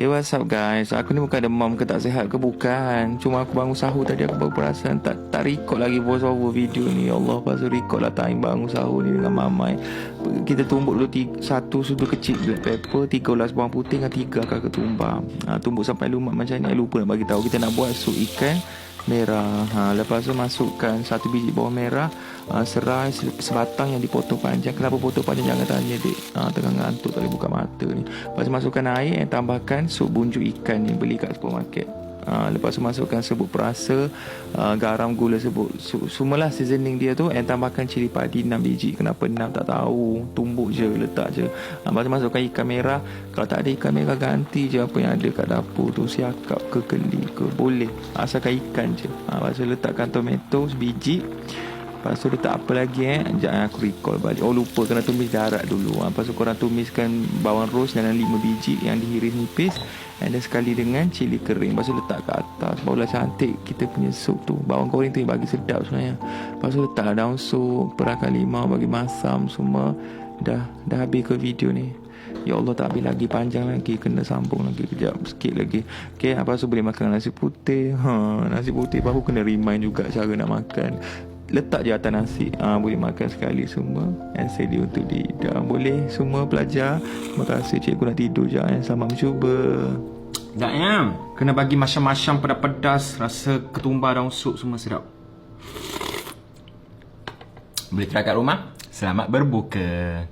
Hey, what's up guys? Aku ni bukan demam ke tak sihat ke, bukan. Cuma aku bangun sahur tadi, aku baru perasan tak record lagi voice over video ni. Ya Allah, lepas tu record lah time bangun sahur ni dengan mamai. Kita tumbuk dulu satu sudu kecil black pepper, 3 ulas bawang putih dengan 3 akar ketumbar. Tumbuk sampai lumat macam ni. Lupa nak bagi tahu, kita nak buat sup ikan merah. Lepas tu masukkan 1 biji bawang merah, serai sebatang yang dipotong panjang. Kenapa potong panjang jangan tanya dek. Tengah ngantuk tak boleh buka mata ni. Lepas tu masukkan air, tambahkan sup bunjuk ikan ni beli kat supermarket. Lepas tu masukkan serbuk perasa, garam, gula, serbuk semualah seasoning dia tu. Tambahkan cili padi 6 biji. Kenapa 6 tak tahu, tumbuk je, letak je. Lepas tu masukkan ikan merah. Kalau tak ada ikan merah, ganti je apa yang ada kat dapur tu, siakap ke keli ke, boleh, asalkan ikan je. Lepas tu letakkan tomato sebiji. Lepas tu letak apa lagi Sekejap aku recall balik. Lupa kena tumis darat dulu. Lepas tu korang tumiskan bawang ros dalam 5 biji yang dihiris nipis. Dan sekali dengan cili kering. Lepas tu letak ke atas. Barulah cantik kita punya sup tu. Bawang goreng tu yang bagi sedap sebenarnya. Lepas tu letaklah daun sup, perakan limau bagi masam semua. Dah habis ke video ni? Ya Allah, tak habis lagi, panjang lagi, kena sambung lagi kejap sikit lagi. Okay, lepas tu boleh makan nasi putih. Nasi putih baru kena remind juga cara nak makan. Letak je atas nasi, boleh makan sekali semua. And sedia untuk dihidang. Boleh semua belajar. Terima kasih, cikgu nak tidur je. Selamat mencuba. Tak ya, kena bagi macam-macam pedas-pedas. Rasa ketumbar daun sup semua sedap. Boleh try kat rumah. Selamat berbuka.